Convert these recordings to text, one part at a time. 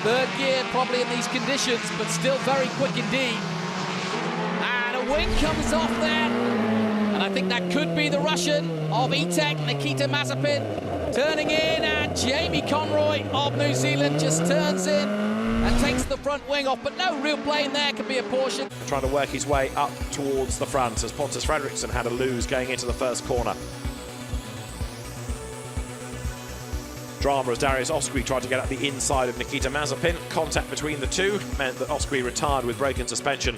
Third gear probably in these conditions, but still very quick indeed. And a wing comes off there. And I think that could be the Russian of E-Tech, Nikita Mazepin, turning in, and Jamie Conroy of New Zealand just turns in and takes the front wing off, but no real play in there, could be a portion. Trying to work his way up towards the front as Pontus Fredriksson had a lose going into the first corner. Drama as Darius Oskwi tried to get at the inside of Nikita Mazepin. Contact between the two meant that Oskwi retired with broken suspension.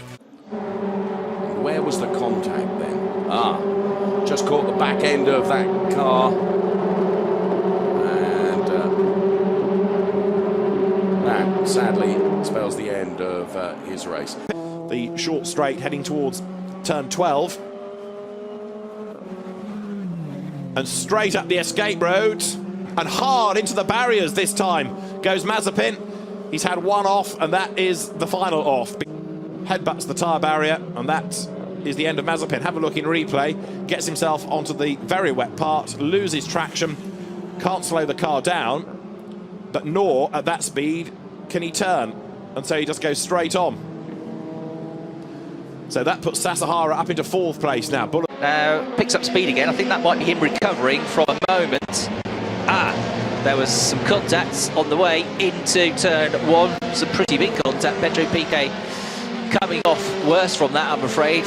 Where was the contact then? Just caught the back end of that car. And that sadly spells the end of his race. The short straight heading towards turn 12. And straight up the escape road. And hard into the barriers this time goes Mazepin. He's had one off, and that is the final off. Headbutts the tyre barrier, and that is the end of Mazepin. Have a look in replay. Gets himself onto the very wet part, loses traction, can't slow the car down, but nor at that speed can he turn, and so he just goes straight on. So that puts Sasahara up into 4th place now. Now picks up speed again. I think that might be him recovering from a moment. There was some contacts on the way into turn 1. Some pretty big contact. Pedro Piquet coming off worse from that, I'm afraid.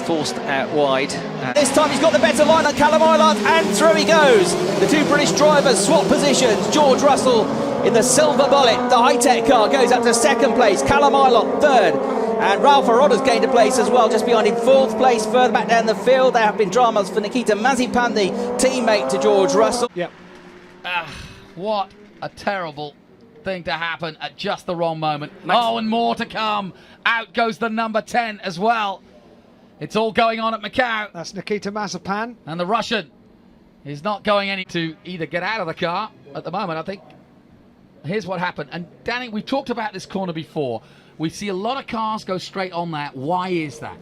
Forced out wide. This time he's got the better line on Callum Island, and through he goes. The two British drivers swap positions. George Russell in the silver bullet. The high-tech car goes up to 2nd place. Callum Island 3rd. And Ralph Aroda's gained a place as well, just behind him, 4th place. Further back down the field, there have been dramas for Nikita Mazepin, the teammate to George Russell. Yep. What a terrible thing to happen at just the wrong moment. Oh, and more to come. Out goes the number 10 as well. It's all going on at Macau. That's Nikita Mazepin. And the Russian is not going any to either get out of the car at the moment, I think. Here's what happened. And Danny, we've talked about this corner before. We see a lot of cars go straight on that. Why is that?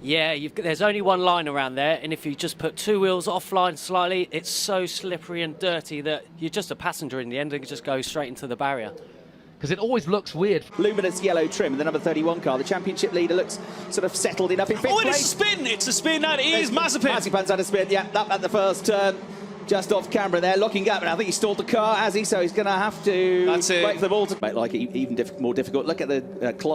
Yeah, there's only one line around there, and if you just put 2 wheels offline slightly, it's so slippery and dirty that you're just a passenger in the end and you just go straight into the barrier. Because it always looks weird. Luminous yellow trim in the number 31 car. The championship leader looks sort of settled enough in 5th place. Oh, it's a spin! It's a spin, and it is Mazepin. Mazepin's had a spin, yeah, up at the first turn. Just off camera there, looking up, and I think he stalled the car, has he? So he's going to have to wait for the ball to make like even more difficult. Look at the clock.